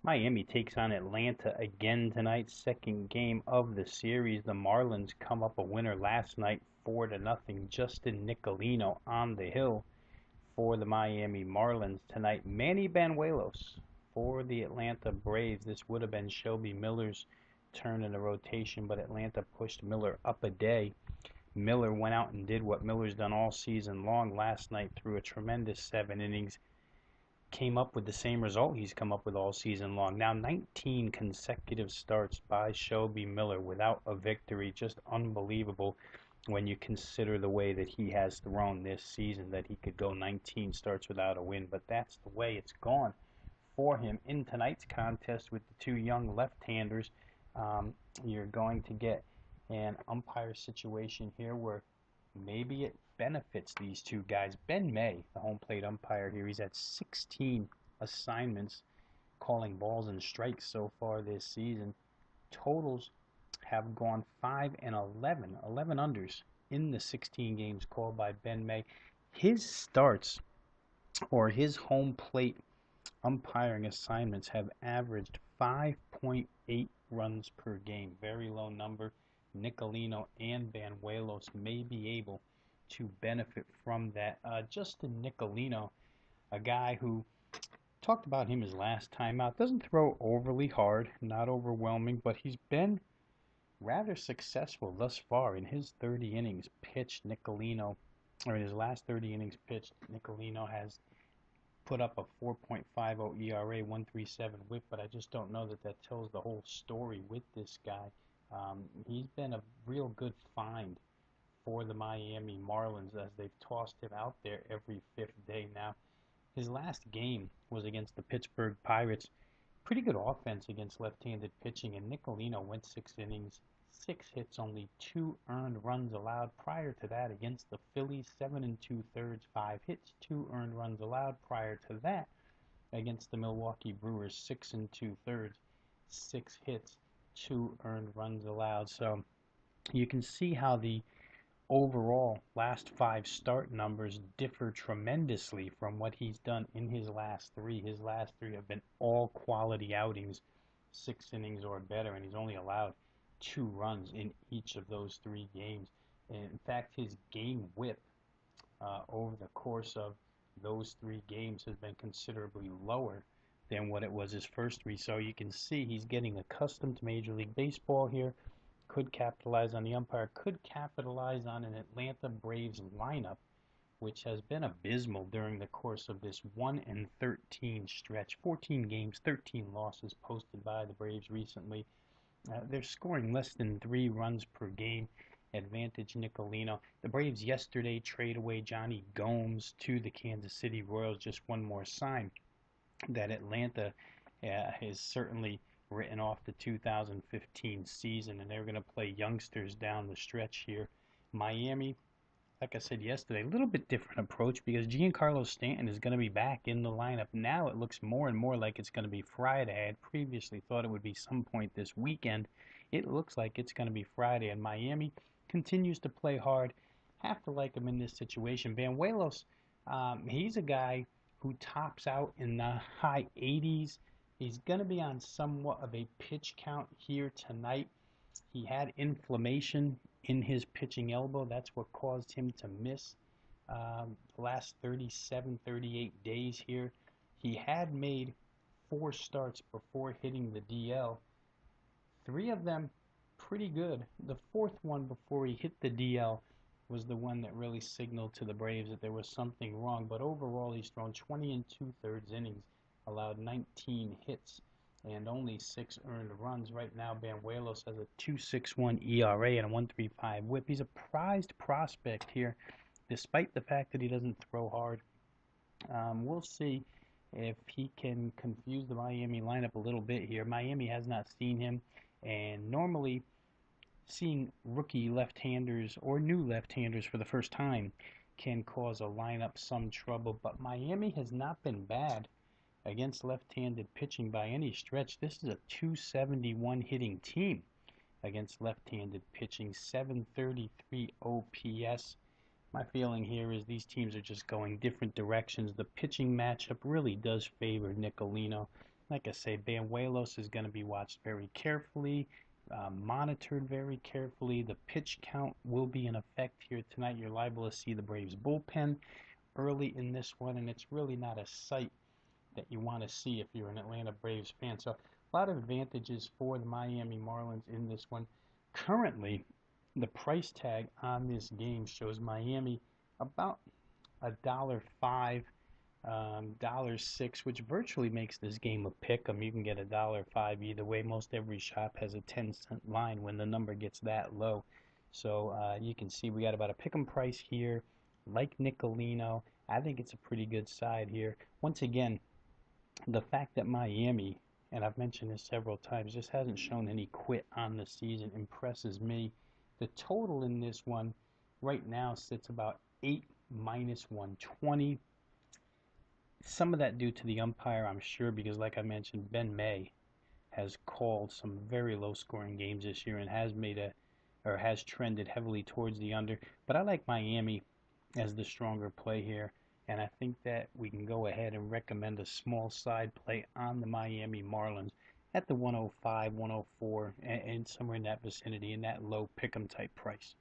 Miami takes on Atlanta again tonight, second game of the series. The Marlins come up a winner last night, 4-0. Justin Nicolino on the hill for the Miami Marlins tonight. Manny Banuelos for the Atlanta Braves. This would have been Shelby Miller's turn in the rotation, but Atlanta pushed Miller up a day. Miller went out and did what Miller's done all season long last night through a tremendous 7 innings, came up with the same result he's come up with all season long. Now 19 consecutive starts by Shelby Miller without a victory. Just unbelievable when you consider the way that he has thrown this season, that he could go 19 starts without a win. But that's the way it's gone for him in tonight's contest with the two young left-handers. You're going to get an umpire situation here where maybe it benefits these two guys. Ben May, the home plate umpire here, he's at 16 assignments calling balls and strikes so far this season. Totals have gone 5 and 11, 11 unders in the 16 games called by Ben May. His starts or his home plate umpiring assignments have averaged 5.8 runs per game. Very low number. Nicolino and Banuelos may be able to benefit from that. Justin Nicolino, a guy who talked about him his last time out, doesn't throw overly hard, not overwhelming, but he's been rather successful thus far in his 30 innings pitched. Nicolino, or in his last 30 innings pitched, Nicolino has put up a 4.50 ERA, 137 whip, but I just don't know that that tells the whole story with this guy. He's been a real good find for the Miami Marlins as they've tossed him out there every fifth day now. His last game was against the Pittsburgh Pirates. Pretty good offense against left-handed pitching, and Nicolino went 6 innings, 6 hits, only 2 earned runs allowed. Prior to that, against the Phillies, 7 2/3, 5 hits, 2 earned runs allowed. Prior to that, against the Milwaukee Brewers, 6 2/3, 6 hits, 2 earned runs allowed. So you can see how the overall last five start numbers differ tremendously from what he's done in his last three. His last three have been all quality outings, 6 innings or better, and he's only allowed 2 runs in each of those 3 games. And in fact, his game whip over the course of those 3 games has been considerably lower than what it was his first three. So you can see he's getting accustomed to Major League Baseball here. Could capitalize on the umpire, could capitalize on an Atlanta Braves lineup, which has been abysmal during the course of this 1-13 stretch. 14 games, 13 losses posted by the Braves recently. They're scoring less than 3 runs per game. Advantage Nicolino. The Braves yesterday trade away Johnny Gomes to the Kansas City Royals. Just one more sign that Atlanta is certainly written off the 2015 season, and they're going to play youngsters down the stretch here. Miami, like I said yesterday, a little bit different approach because Giancarlo Stanton is going to be back in the lineup. Now it looks more and more like it's going to be Friday. I had previously thought it would be some point this weekend. It looks like it's going to be Friday, and Miami continues to play hard. Have to like him in this situation. Banuelos, he's a guy who tops out in the high 80s. He's going to be on somewhat of a pitch count here tonight. He had inflammation in his pitching elbow. That's what caused him to miss the last 37, 38 days here. He had made 4 starts before hitting the DL. 3 of them pretty good. The fourth one before he hit the DL was the one that really signaled to the Braves that there was something wrong. But overall, he's thrown 20 2/3 innings, allowed 19 hits, and only 6 earned runs. Right now, Banuelos has a 2.61 ERA and a 1.35 whip. He's a prized prospect here, despite the fact that he doesn't throw hard. We'll see if he can confuse the Miami lineup a little bit here. Miami has not seen him, and normally seeing rookie left-handers or new left-handers for the first time can cause a lineup some trouble, but Miami has not been bad against left-handed pitching by any stretch. This is a 271 hitting team against left-handed pitching, 733 OPS. My feeling here is these teams are just going different directions. The pitching matchup really does favor Nicolino. like I say, Banuelos is going to be watched very carefully, monitored very carefully. The pitch count will be in effect here tonight. You're liable to see the Braves bullpen early in this one, and it's really not a sight that you want to see if you're an Atlanta Braves fan. So a lot of advantages for the Miami Marlins in this one. Currently, the price tag on this game shows Miami about $1.05, $1.06, which virtually makes this game a pick 'em. You can get $1.05 either way. Most every shop has a 10-cent line when the number gets that low. So you can see we got about a pick 'em price here. Like Nicolino, I think it's a pretty good side here. Once again, the fact that Miami, and I've mentioned this several times, just hasn't shown any quit on the season impresses me. The total in this one right now sits about 8 minus 120. Some of that due to the umpire, I'm sure, because like I mentioned, Ben May has called some very low scoring games this year and has trended heavily towards the under. But I like Miami as the stronger play here, and I think that we can go ahead and recommend a small side play on the Miami Marlins at the 105, 104, and somewhere in that vicinity, in that low pick'em type price.